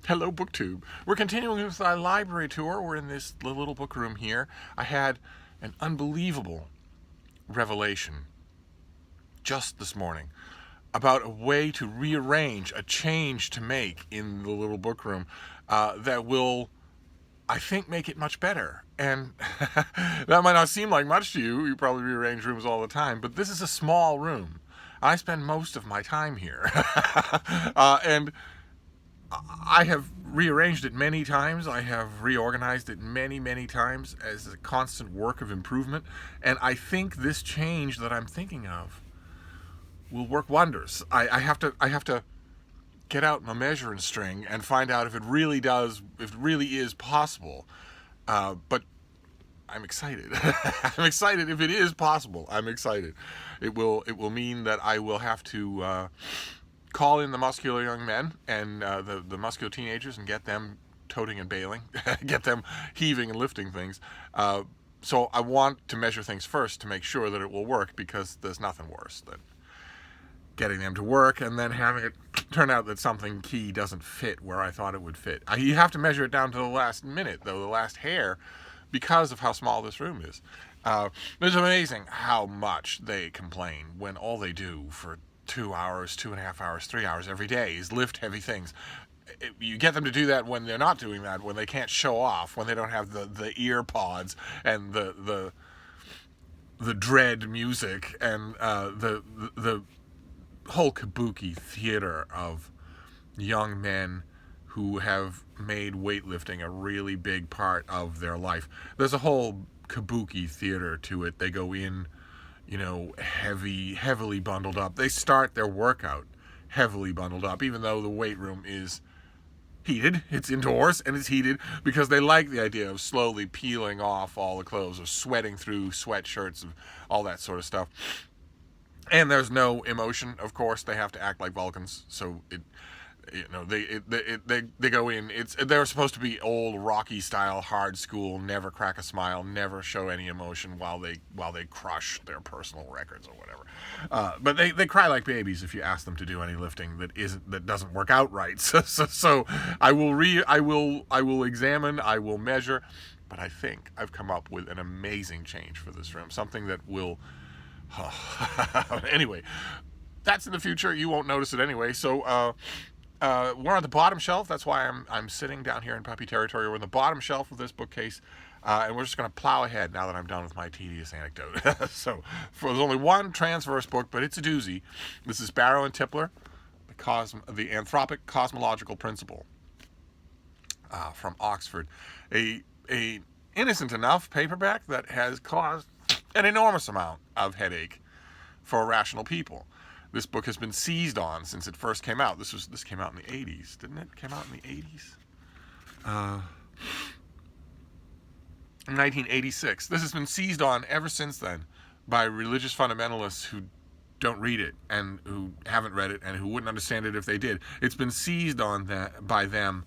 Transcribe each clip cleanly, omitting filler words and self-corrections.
Hello, BookTube. We're continuing with our library tour. We're in this little book room here. I had an unbelievable revelation just this morning about a way to rearrange, a change to make in the little book room that will, I think, make it much better. And that might not seem like much to you. You probably rearrange rooms all the time, but this is a small room. I spend most of my time here. And I have rearranged it many times. I have reorganized it many, many times as a constant work of improvement. And I think this change that I'm thinking of will work wonders. I have to get out my measuring string and find out if it really is possible. But I'm excited. I'm excited if it is possible. I'm excited. It will mean that I will have to call in the muscular young men and the muscular teenagers and get them toting and bailing, get them heaving and lifting things. So I want to measure things first to make sure that it will work, because there's nothing worse than getting them to work and then having it turn out that something key doesn't fit where I thought it would fit. You have to measure it down to the last minute, though, the last hair, because of how small this room is. It's amazing how much they complain when all they do for 2 hours, 2.5 hours, 3 hours every day is lift heavy things. You get them to do that when they're not doing that, when they can't show off, when they don't have the ear pods and the dread music and the whole kabuki theater of young men who have made weightlifting a really big part of their life. There's a whole kabuki theater to it. They go in, heavily bundled up. They start their workout heavily bundled up, even though the weight room is heated. It's indoors and it's heated, because they like the idea of slowly peeling off all the clothes, of sweating through sweatshirts, and all that sort of stuff. And there's no emotion, of course. They have to act like Vulcans, so they go in. They're supposed to be old Rocky style, hard school, never crack a smile, never show any emotion while they crush their personal records or whatever. But they cry like babies if you ask them to do any lifting that doesn't work out right. So I will examine, I will measure, but I think I've come up with an amazing change for this room, something that will. Anyway, that's in the future. You won't notice it anyway. So we're on the bottom shelf. That's why I'm sitting down here in puppy territory. We're on the bottom shelf of this bookcase, and we're just going to plow ahead now that I'm done with my tedious anecdote. So there's only one transverse book, but it's a doozy. This is Barrow and Tipler, the Anthropic Cosmological Principle, from Oxford, a innocent enough paperback that has caused an enormous amount of headache for rational people. This book has been seized on since it first came out. This came out in the 80s, didn't it? Came out in the 80s? 1986. This has been seized on ever since then by religious fundamentalists who don't read it and who haven't read it and who wouldn't understand it if they did. It's been seized on by them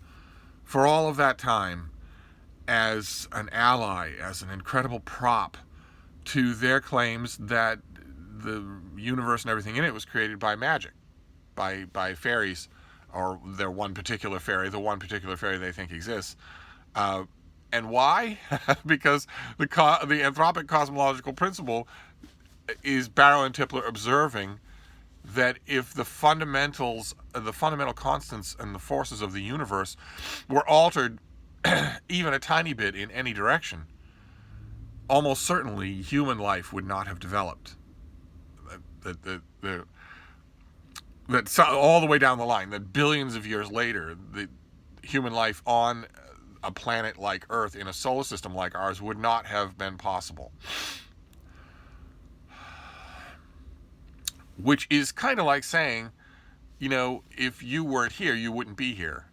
for all of that time as an ally, as an incredible prop to their claims that the universe and everything in it was created by magic, by fairies, or their one particular fairy, the one particular fairy they think exists. And why? Because the Anthropic Cosmological Principle is Barrow and Tipler observing that if the fundamental constants and the forces of the universe were altered even a tiny bit in any direction, almost certainly human life would not have developed. That all the way down the line, that billions of years later, the human life on a planet like Earth, in a solar system like ours, would not have been possible. Which is kind of like saying, if you weren't here, you wouldn't be here.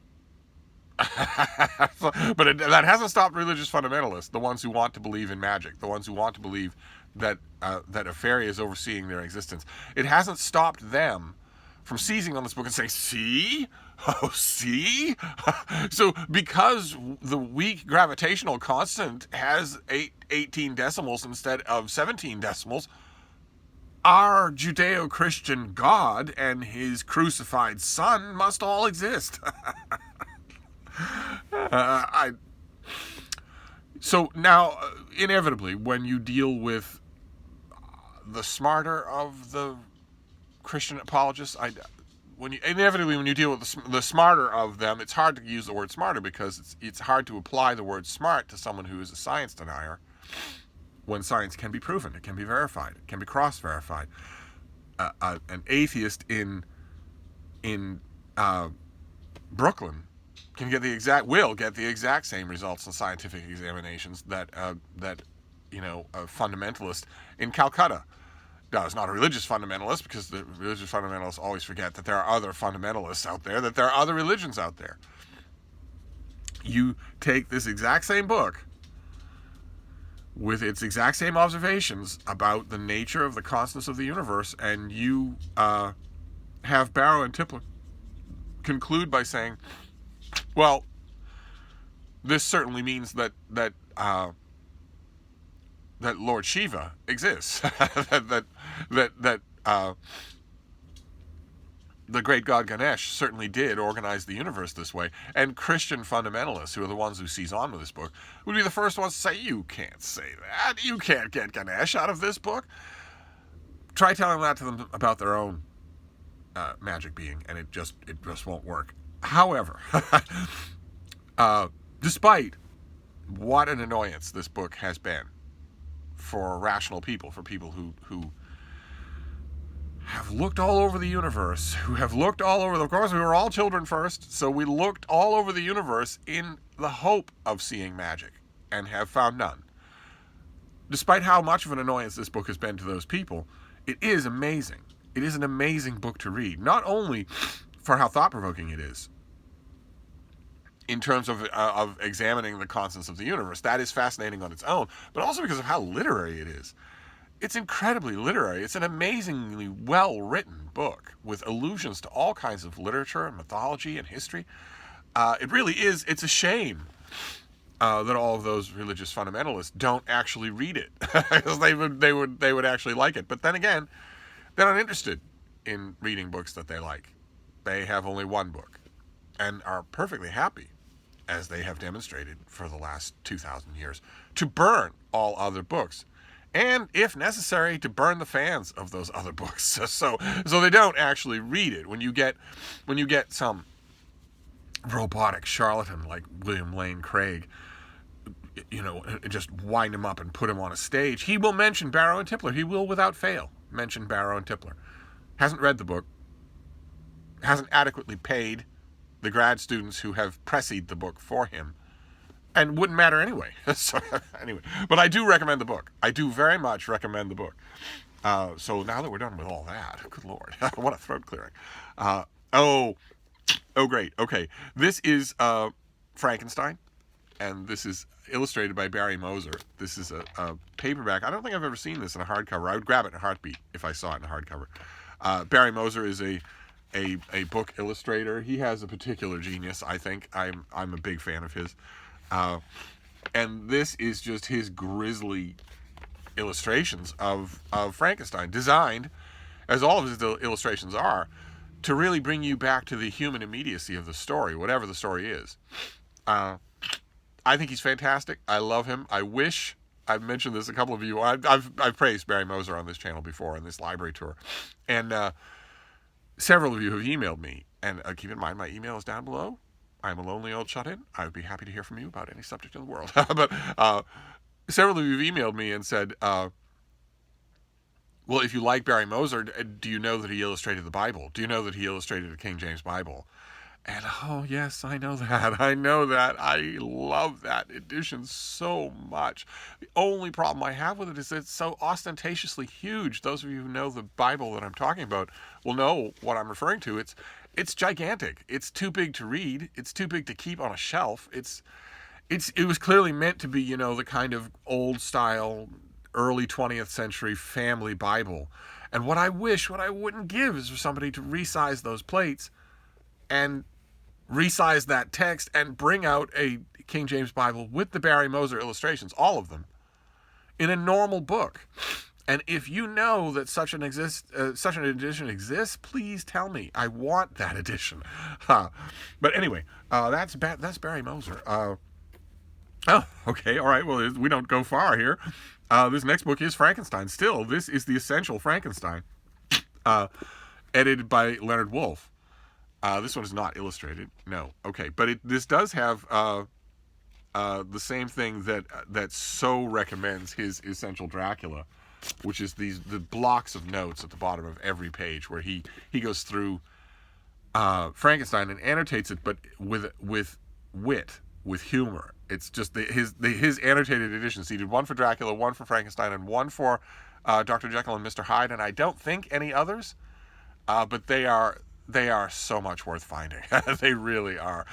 But that hasn't stopped religious fundamentalists, the ones who want to believe in magic, the ones who want to believe that a fairy is overseeing their existence. It hasn't stopped them from seizing on this book and saying, see? Oh, see? So because the weak gravitational constant has 18 decimals instead of 17 decimals, our Judeo-Christian God and his crucified son must all exist. So now, inevitably, when you deal with the smarter of the Christian apologists, when you deal with the smarter of them, it's hard to use the word smarter because it's hard to apply the word smart to someone who is a science denier when science can be proven, it can be verified, it can be cross-verified. An atheist in Brooklyn will get the exact same results in scientific examinations that a fundamentalist in Calcutta. Now, it's not a religious fundamentalist, because the religious fundamentalists always forget that there are other fundamentalists out there, that there are other religions out there. You take this exact same book with its exact same observations about the nature of the constants of the universe, and you have Barrow and Tipler conclude by saying, well, this certainly means that Lord Shiva exists, that the great god Ganesh certainly did organize the universe this way. And Christian fundamentalists, who are the ones who seize on with this book, would be the first ones to say, you can't say that. You can't get Ganesh out of this book. Try telling that to them about their own magic being, and it just won't work. However, despite what an annoyance this book has been for rational people, for people who have looked all over the universe, of course, we were all children first, so we looked all over the universe in the hope of seeing magic, and have found none. Despite how much of an annoyance this book has been to those people, it is amazing. It is an amazing book to read, not only for how thought-provoking it is, in terms of examining the constants of the universe. That is fascinating on its own, but also because of how literary it is. It's incredibly literary. It's an amazingly well-written book with allusions to all kinds of literature and mythology and history. It really is. It's a shame that all of those religious fundamentalists don't actually read it, because they would actually like it. But then again, they're not interested in reading books that they like. They have only one book, and are perfectly happy, as they have demonstrated for the last 2,000 years, to burn all other books, and if necessary, to burn the fans of those other books. So they don't actually read it. When you get some robotic charlatan like William Lane Craig, just wind him up and put him on a stage, he will mention Barrow and Tipler. He will, without fail, mention Barrow and Tipler. Hasn't read the book, hasn't adequately paid the grad students who have pressied the book for him, and wouldn't matter anyway. So anyway, but I do recommend the book. I do very much recommend the book. So now that we're done with all that, good Lord, what a throat clearing. Oh, great. Okay, this is Frankenstein, and this is illustrated by Barry Moser. This is a paperback. I don't think I've ever seen this in a hardcover. I would grab it in a heartbeat if I saw it in a hardcover. Barry Moser is a book illustrator. He has a particular genius, I think. I'm a big fan of his. And this is just his grisly illustrations of Frankenstein, designed, as all of his illustrations are, to really bring you back to the human immediacy of the story, whatever the story is. I think he's fantastic. I love him. I wish, I've mentioned this a couple of you, I've praised Barry Moser on this channel before, on this library tour, and several of you have emailed me, and keep in mind my email is down below. I'm a lonely old shut-in. I would be happy to hear from you about any subject in the world. But several of you have emailed me and said, well, if you like Barry Moser, do you know that he illustrated the Bible? Do you know that he illustrated the King James Bible? And oh yes, I know that. I know that. I love that edition so much. The only problem I have with it is it's so ostentatiously huge. Those of you who know the Bible that I'm talking about will know what I'm referring to. It's gigantic. It's too big to read. It's too big to keep on a shelf. It was clearly meant to be, the kind of old style, early 20th century family Bible. And what I wouldn't give is for somebody to resize those plates and resize that text and bring out a King James Bible with the Barry Moser illustrations, all of them, in a normal book. And if you know that such an edition exists, please tell me. I want that edition. But anyway, that's Barry Moser. Oh, okay, all right. Well, we don't go far here. This next book is Frankenstein. Still, this is the essential Frankenstein, edited by Leonard Woolf. This one is not illustrated. No, okay, but this does have the same thing that so recommends his Essential Dracula, which is the blocks of notes at the bottom of every page where he goes through Frankenstein and annotates it, but with wit, with humor. It's just his annotated editions. He did one for Dracula, one for Frankenstein, and one for Dr. Jekyll and Mr. Hyde, and I don't think any others, but they are so much worth finding. They really are.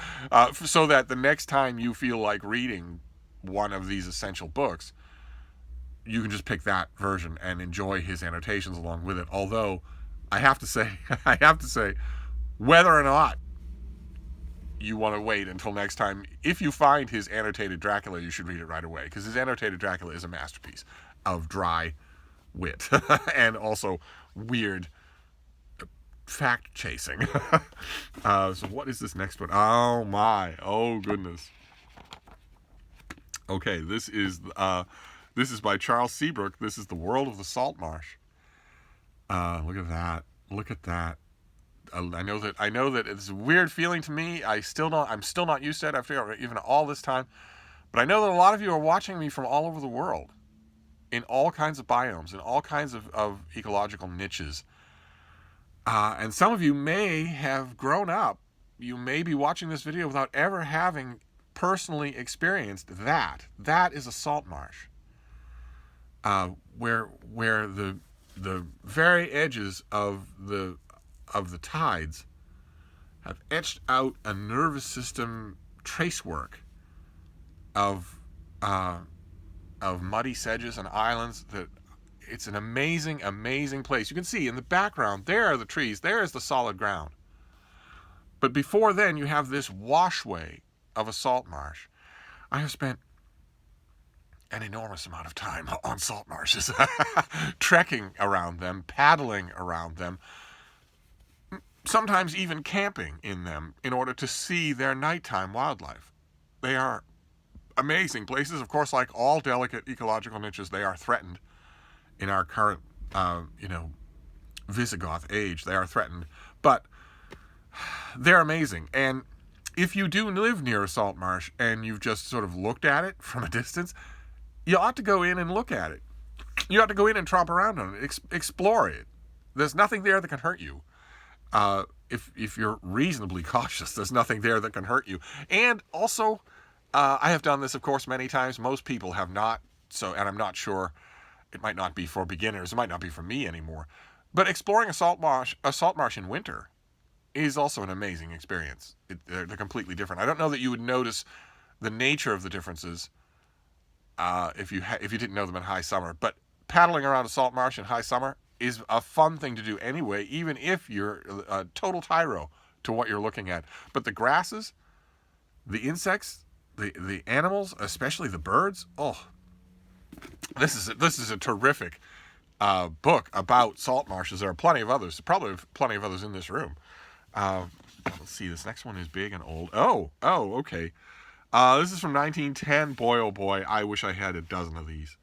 So that the next time you feel like reading one of these essential books, you can just pick that version and enjoy his annotations along with it. Although, I have to say, whether or not you want to wait until next time, if you find his annotated Dracula, you should read it right away, because his annotated Dracula is a masterpiece of dry wit and also weird fact chasing. So what is this next one? Oh my, oh goodness. Okay, this is by Charles Seabrook. This is The World of the Salt Marsh. Look at that. I know that it's a weird feeling to me. I'm still not used to it after even all this time. But I know that a lot of you are watching me from all over the world, in all kinds of biomes, in all kinds of ecological niches. And some of you may have grown up. You may be watching this video without ever having personally experienced that. That is a salt marsh, where the very edges of the tides have etched out a nervous system tracework of muddy sedges and islands. That it's an amazing, amazing place. You can see in the background, there are the trees, there is the solid ground. But before then, you have this washway of a salt marsh. I have spent an enormous amount of time on salt marshes, trekking around them, paddling around them, sometimes even camping in them in order to see their nighttime wildlife. They are amazing places. Of course, like all delicate ecological niches, they are threatened in our current, Visigoth age. They are threatened, but they're amazing. And if you do live near a salt marsh and you've just sort of looked at it from a distance, you ought to go in and look at it. You ought to go in and tromp around on it, explore it. There's nothing there that can hurt you. If you're reasonably cautious, there's nothing there that can hurt you. And also, I have done this, of course, many times. Most people have not. And I'm not sure. It might not be for beginners. It might not be for me anymore. But exploring a salt marsh in winter is also an amazing experience. They're completely different. I don't know that you would notice the nature of the differences if you didn't know them in high summer. But paddling around a salt marsh in high summer is a fun thing to do anyway, even if you're a total tyro to what you're looking at. But the grasses, the insects, the animals, especially the birds, this is a terrific book about salt marshes. There are plenty of others, probably plenty of others in this room. Let's see, this next one is big and old. Oh, okay. This is from 1910. Boy, oh boy, I wish I had a dozen of these.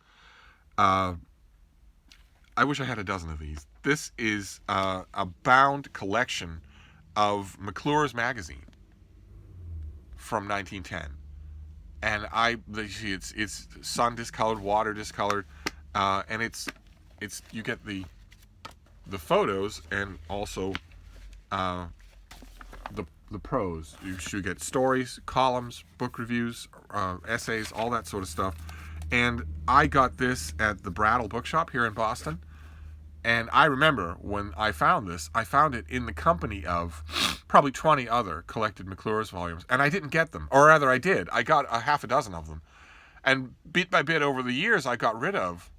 This is a bound collection of McClure's magazine from 1910. And it's sun discolored, water discolored, and it's you get the photos and also the prose. You should get stories, columns, book reviews, essays, all that sort of stuff. And I got this at the Brattle Bookshop here in Boston. And I remember when I found this, I found it in the company of probably 20 other collected McClure's volumes. And I didn't get them. Or rather, I did. I got a half a dozen of them. And bit by bit over the years, I got rid of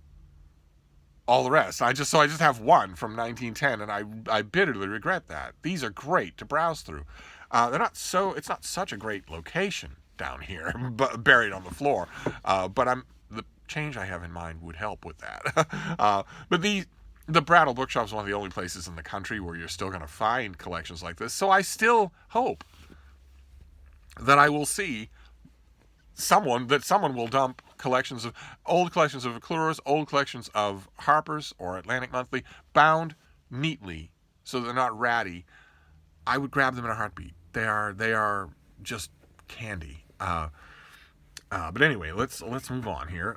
all the rest. I just have one from 1910, and I bitterly regret that. These are great to browse through. It's not such a great location down here, buried on the floor. But the change I have in mind would help with that. But the Brattle Bookshop is one of the only places in the country where you're still going to find collections like this. So I still hope that I will see someone will dump old collections of McClure's, old collections of Harper's or Atlantic Monthly, bound neatly so they're not ratty. I would grab them in a heartbeat. They are just candy. But anyway, let's move on here.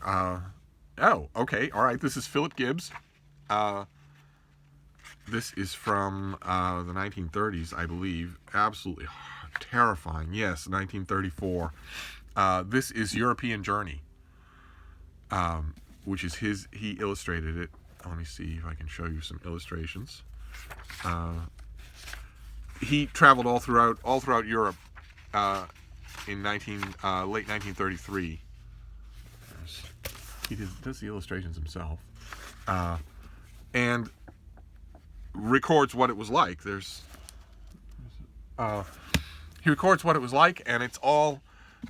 Oh, okay, all right. This is Philip Gibbs. This is from the 1930s, I believe. Absolutely terrifying. Yes, 1934. This is European Journey, which is he illustrated it. Let me see if I can show you some illustrations. He traveled all throughout Europe in late 1933. He does the illustrations himself, and records what it was like. He records what it was like, and it's all.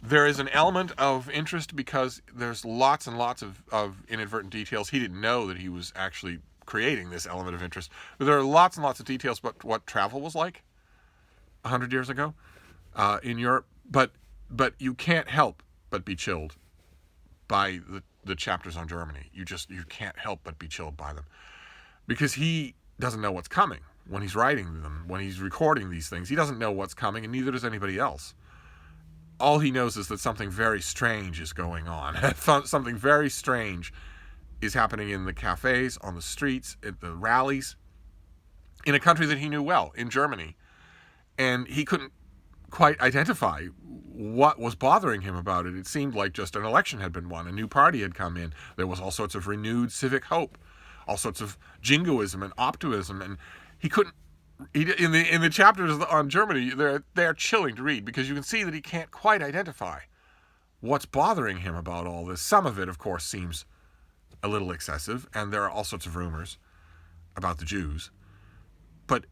There is an element of interest because there's lots and lots of inadvertent details. He didn't know that he was actually creating this element of interest. But there are lots and lots of details about what travel was like 100 years ago in Europe. But you can't help but be chilled by the chapters on Germany. You can't help but be chilled by them. Because he doesn't know what's coming when he's writing them, when he's recording these things. He doesn't know what's coming, and neither does anybody else. All he knows is that something very strange is going on. Something very strange is happening in the cafes, on the streets, at the rallies, in a country that he knew well, in Germany. And he couldn't quite identify what was bothering him about it. It seemed like just an election had been won. A new party had come in. There was all sorts of renewed civic hope, all sorts of jingoism and optimism. And he couldn't. In the chapters on Germany, they're chilling to read because you can see that he can't quite identify what's bothering him about all this. Some of it, of course, seems a little excessive, and there are all sorts of rumors about the Jews. But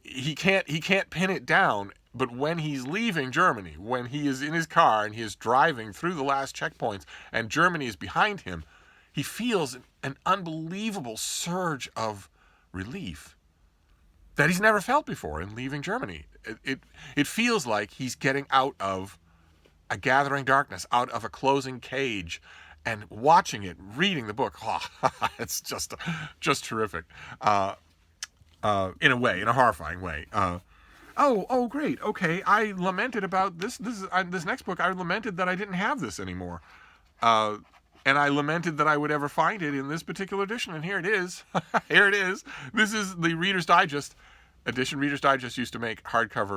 he can't pin it down. But when he's leaving Germany, when he is in his car and he is driving through the last checkpoints, and Germany is behind him, he feels an unbelievable surge of relief that he's never felt before in leaving Germany. It feels like he's getting out of a gathering darkness, out of a closing cage, and watching it, reading the book. Oh, it's just terrific. In a way, in a horrifying way. Oh, great. Okay, I lamented about this. This next book. I lamented that I didn't have this anymore, and I lamented that I would ever find it in this particular edition. And here it is. Here it is. This is the Reader's Digest edition. Reader's Digest used to make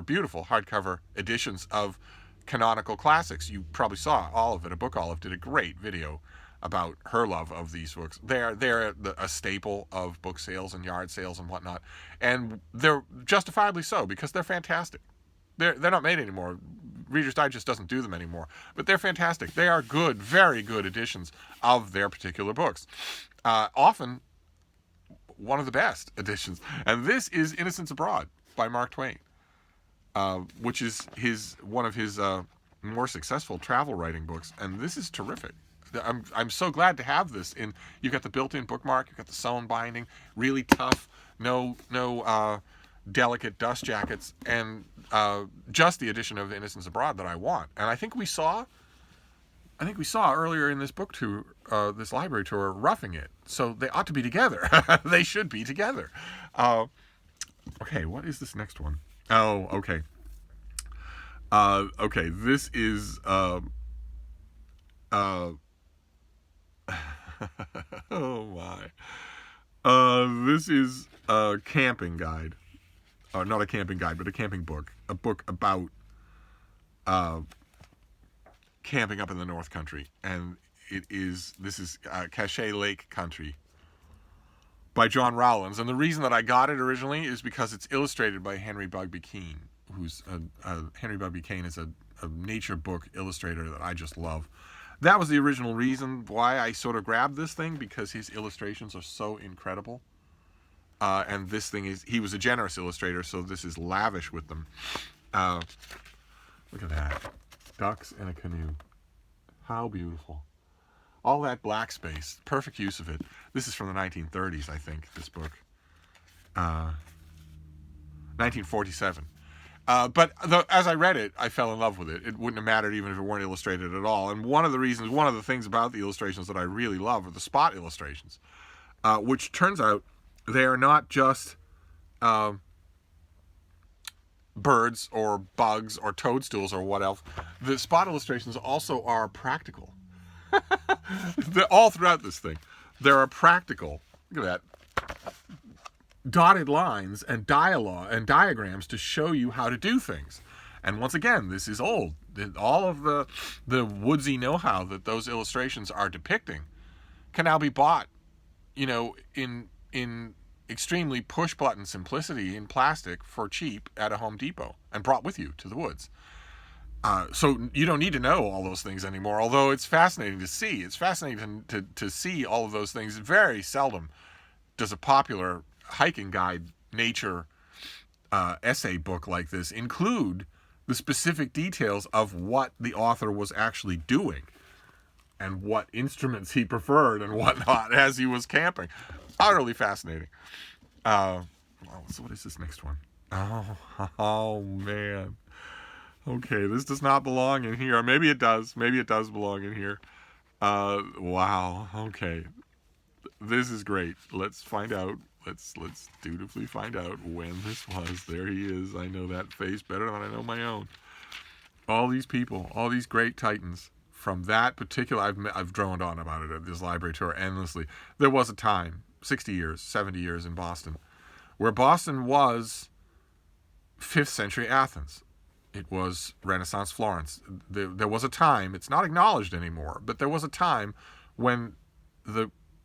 beautiful hardcover editions of canonical classics. You probably saw all of it. A Book Olive did a great video about her love of these books. They're a staple of book sales and yard sales and whatnot, and they're justifiably so because they're fantastic. They're not made anymore. Reader's Digest doesn't do them anymore, but they're fantastic. They are good, very good editions of their particular books. Often one of the best editions. And this is Innocents Abroad by Mark Twain, which is one of his more successful travel writing books. And this is terrific. I'm so glad to have this. You've got the built-in bookmark, you've got the sewn binding, really tough, no delicate dust jackets, and just the edition of Innocents Abroad that I want. And I think we saw earlier in this book tour, this library tour, Roughing It. So they ought to be together. They should be together. Okay, what is this next one? Oh, okay. Okay, this is oh my. This is a camping guide. Not a camping guide, but a camping book. A book about camping up in the North Country. And this is Cache Lake Country by John Rowlands. And the reason that I got it originally is because it's illustrated by Henry Bugby Keane, Henry Bugby Keane is a nature book illustrator that I just love. That was the original reason why I sort of grabbed this thing, because his illustrations are so incredible. And this thing he was a generous illustrator, so this is lavish with them. Look at that. Ducks in a canoe. How beautiful. All that black space. Perfect use of it. This is from the 1930s, I think, this book. 1947. But as I read it, I fell in love with it. It wouldn't have mattered even if it weren't illustrated at all. And one of the things about the illustrations that I really love are the spot illustrations, which turns out they are not just birds or bugs or toadstools or what else. The spot illustrations also are practical. They're all throughout this thing. There are practical, look at that, dotted lines and dialogue and diagrams to show you how to do things. And once again, this is old. All of the woodsy know-how that those illustrations are depicting can now be bought, in extremely push-button simplicity in plastic for cheap at a Home Depot and brought with you to the woods. So you don't need to know all those things anymore, although it's fascinating to see. It's fascinating to see all of those things. Very seldom does a popular hiking guide, nature essay book like this include the specific details of what the author was actually doing and what instruments he preferred and whatnot as he was camping. Utterly fascinating. So what is this next one? Oh man. Okay, this does not belong in here. Maybe it does. Maybe it does belong in here. Wow. Okay. This is great. Let's find out. Let's dutifully find out when this was. There he is. I know that face better than I know my own. All these people, all these great titans from that particular, I've droned on about it at this library tour endlessly. There was a time, 60 years, 70 years in Boston, where Boston was 5th century Athens. It was Renaissance Florence. There was a time, it's not acknowledged anymore, but there was a time when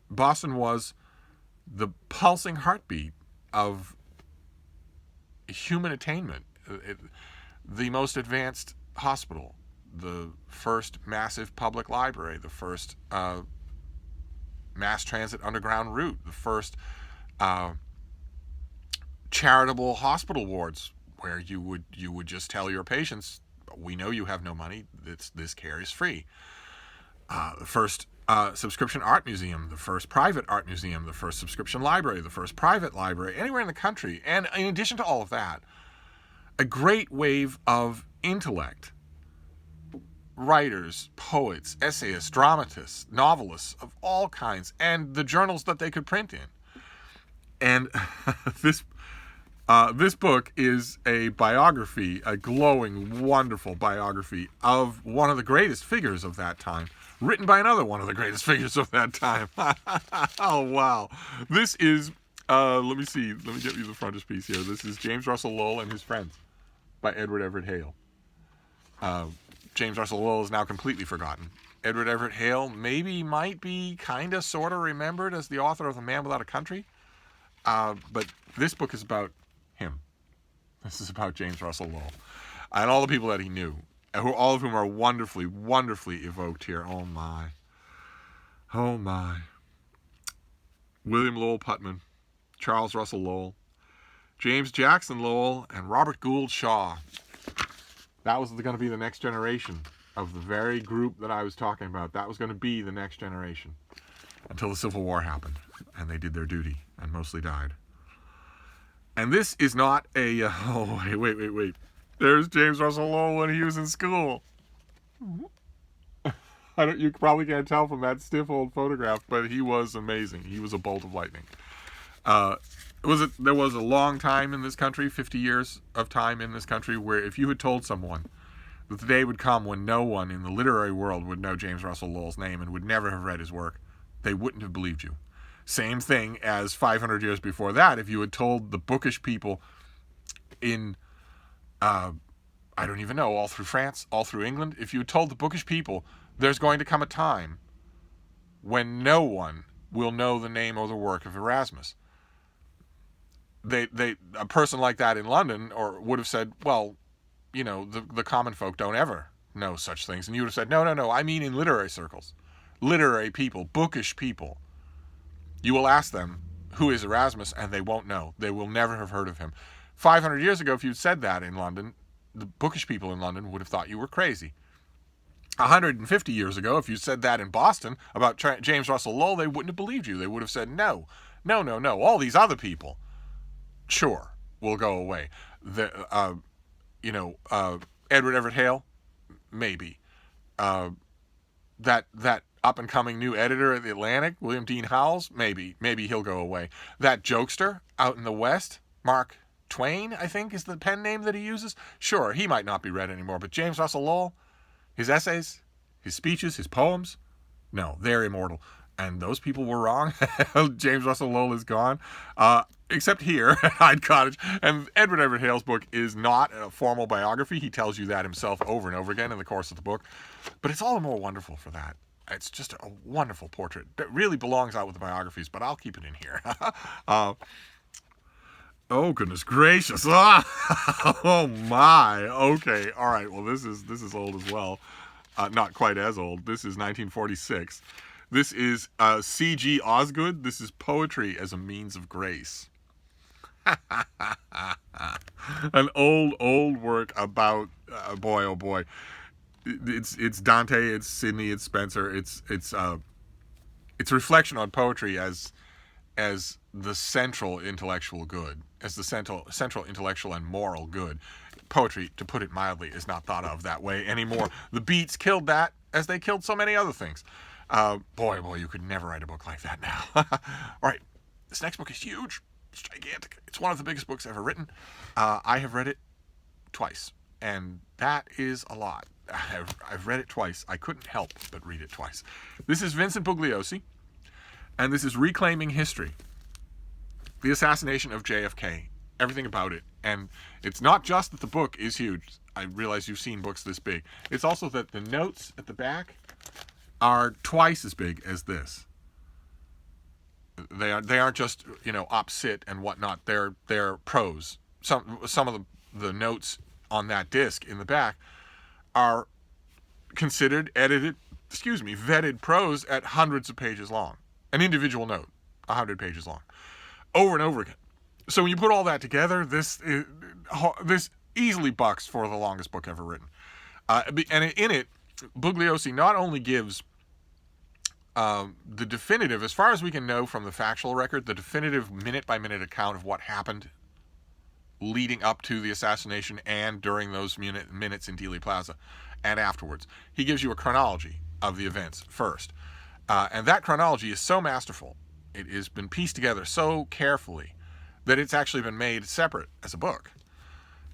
Boston was the pulsing heartbeat of human attainment. The most advanced hospital, the first massive public library, the first mass transit underground route, the first charitable hospital wards where you would just tell your patients, we know you have no money, this care is free. The first subscription art museum, the first private art museum, the first subscription library, the first private library anywhere in the country. And in addition to all of that, a great wave of intellect, writers, poets, essayists, dramatists, novelists of all kinds, and the journals that they could print in. And this book is a biography, a glowing, wonderful biography of one of the greatest figures of that time, written by another one of the greatest figures of that time. Oh, wow. This is, let me get you the frontispiece here. This is James Russell Lowell and His Friends by Edward Everett Hale. James Russell Lowell is now completely forgotten. Edward Everett Hale might be kind of sort of remembered as the author of The Man Without a Country. But this book is about him. This is about James Russell Lowell and all the people that he knew, all of whom are wonderfully, wonderfully evoked here. Oh my. Oh my. William Lowell Putnam, Charles Russell Lowell, James Jackson Lowell, and Robert Gould Shaw. That was going to be the next generation of the very group that I was talking about. That was going to be the next generation until the Civil War happened and they did their duty and mostly died. And this is not a, wait. There's James Russell Lowell when he was in school. You probably can't tell from that stiff old photograph, but he was amazing. He was a bolt of lightning. There was a long time in this country, 50 years of time in this country, where if you had told someone that the day would come when no one in the literary world would know James Russell Lowell's name and would never have read his work, they wouldn't have believed you. Same thing as 500 years before that, if you had told the bookish people in, I don't even know, all through France, all through England, if you had told the bookish people there's going to come a time when no one will know the name or the work of Erasmus, a person like that in London would have said, well, the common folk don't ever know such things. And you would have said, no, I mean in literary circles, literary people, bookish people. You will ask them, who is Erasmus? And they won't know. They will never have heard of him. 500 years ago, if you'd said that in London, the bookish people in London would have thought you were crazy. 150 years ago, if you said that in Boston about James Russell Lowell, they wouldn't have believed you. They would have said, no, no, no, no. All these other people, sure, will go away. Edward Everett Hale, maybe. That up and coming new editor at the Atlantic, William Dean Howells, maybe he'll go away. That jokester out in the West, Mark Twain, I think is the pen name that he uses. Sure, he might not be read anymore, but James Russell Lowell, his essays, his speeches, his poems, no, they're immortal. And those people were wrong. James Russell Lowell is gone. Except here at Hyde Cottage. And Edward Everett Hale's book is not a formal biography. He tells you that himself over and over again in the course of the book. But it's all the more wonderful for that. It's just a wonderful portrait that really belongs out with the biographies, but I'll keep it in here. Oh, goodness gracious. Oh, my. Okay. All right. Well, this is old as well. Not quite as old. This is 1946. This is C.G. Osgood. This is Poetry as a Means of Grace. An old work about, boy, oh boy. It's Dante, it's Sidney, it's Spencer. It's reflection on poetry as the central intellectual good, as the central intellectual and moral good. Poetry, to put it mildly, is not thought of that way anymore. The Beats killed that, as they killed so many other things. Boy, you could never write a book like that now. All right, this next book is huge. It's gigantic. It's one of the biggest books ever written. I have read it twice, and that is a lot. I've read it twice. I couldn't help but read it twice. This is Vincent Bugliosi, and this is Reclaiming History. The assassination of JFK. Everything about it. And it's not just that the book is huge. I realize you've seen books this big. It's also that the notes at the back are twice as big as this. They aren't just, op sit and whatnot. They're prose. Some of the notes on that disc in the back are considered vetted prose at hundreds of pages long. An individual note, 100 pages long, over and over again. So when you put all that together, this easily bucks for the longest book ever written. And in it, Bugliosi not only gives the definitive, as far as we can know from the factual record, the definitive minute-by-minute account of what happened leading up to the assassination and during those minutes in Dealey Plaza and afterwards. He gives you a chronology of the events first. And that chronology is so masterful. It has been pieced together so carefully that it's actually been made separate as a book.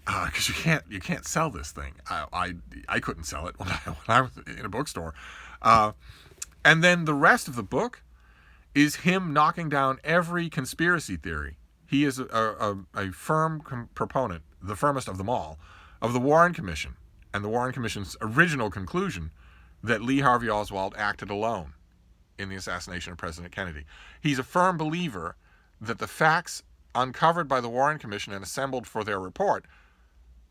Because you can't sell this thing. I couldn't sell it when I was in a bookstore. And then the rest of the book is him knocking down every conspiracy theory. He is a firm proponent, the firmest of them all, of the Warren Commission and the Warren Commission's original conclusion that Lee Harvey Oswald acted alone in the assassination of President Kennedy. He's a firm believer that the facts uncovered by the Warren Commission and assembled for their report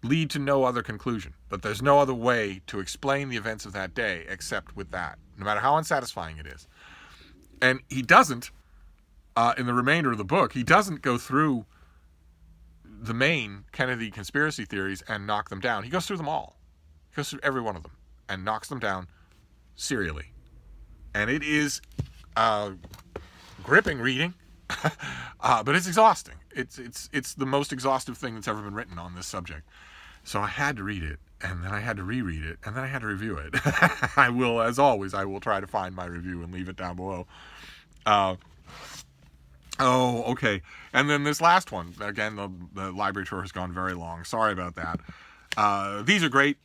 lead to no other conclusion, that there's no other way to explain the events of that day except with that, no matter how unsatisfying it is. And he doesn't, in the remainder of the book, he doesn't go through the main Kennedy conspiracy theories and knock them down. He goes through them all. He goes through every one of them and knocks them down serially. And it is gripping reading, but it's exhausting. It's the most exhaustive thing that's ever been written on this subject. So I had to read it, and then I had to reread it, and then I had to review it. I will, as always, try to find my review and leave it down below. Okay. And then this last one, again, the library tour has gone very long. Sorry about that. These are great.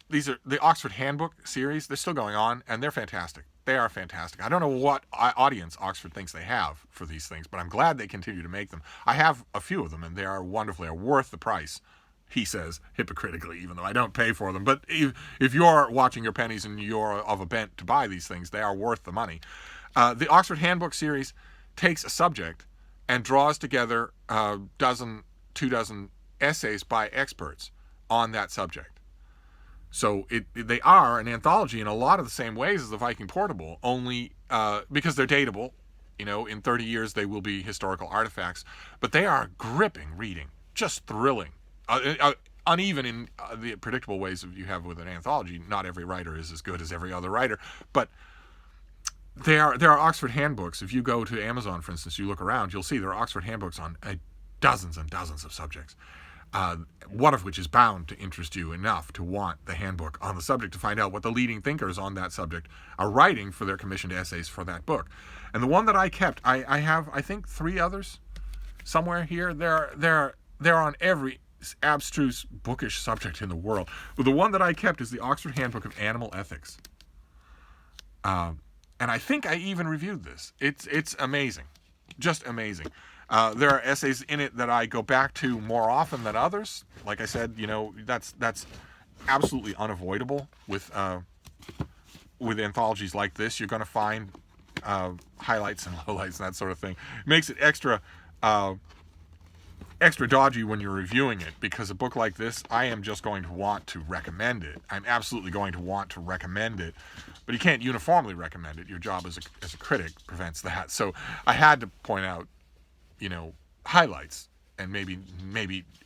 These are the Oxford Handbook series. They're still going on, and they're fantastic. They are fantastic. I don't know what audience Oxford thinks they have for these things, but I'm glad they continue to make them. I have a few of them, and they are wonderful. They're worth the price, he says, hypocritically, even though I don't pay for them. But if you're watching your pennies and you're of a bent to buy these things, they are worth the money. The Oxford Handbook series takes a subject and draws together 2 dozen essays by experts on that subject. So they are an anthology in a lot of the same ways as the Viking Portable, only because they're dateable. In 30 years they will be historical artifacts. But they are gripping reading, just thrilling. uneven in the predictable ways that you have with an anthology. Not every writer is as good as every other writer, but there are Oxford handbooks. If you go to Amazon, for instance, you look around, you'll see there are Oxford handbooks on dozens and dozens of subjects. One of which is bound to interest you enough to want the handbook on the subject to find out what the leading thinkers on that subject are writing for their commissioned essays for that book. And the one that I kept, I have, I think, 3 others somewhere here. They're on every abstruse bookish subject in the world. But the one that I kept is the Oxford Handbook of Animal Ethics. And I think I even reviewed this. It's amazing. Just amazing. There are essays in it that I go back to more often than others. Like I said, that's absolutely unavoidable with anthologies like this. You're going to find highlights and lowlights and that sort of thing. It makes it extra dodgy when you're reviewing it, because a book like this, I am just going to want to recommend it. I'm absolutely going to want to recommend it, but you can't uniformly recommend it. Your job as a critic prevents that. So I had to point out, highlights, and maybe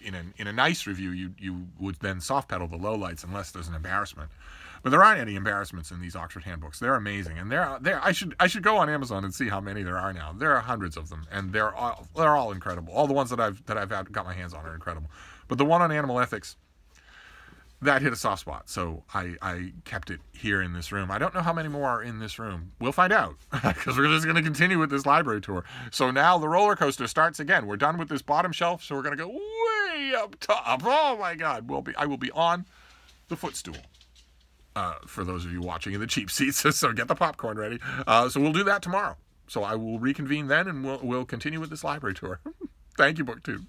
in a nice review you would then soft pedal the lowlights unless there's an embarrassment. But there aren't any embarrassments in these Oxford handbooks. They're amazing, and I should go on Amazon and see how many there are now. There are hundreds of them, and they're all incredible. All the ones that I've got my hands on are incredible. But the one on animal ethics, that hit a soft spot, so I kept it here in this room. I don't know how many more are in this room. We'll find out, because we're just going to continue with this library tour. So now the roller coaster starts again. We're done with this bottom shelf, so we're going to go way up top. Oh my God, I will be on the footstool. For those of you watching in the cheap seats, so get the popcorn ready. So we'll do that tomorrow. So I will reconvene then, and we'll continue with this library tour. Thank you, BookTube.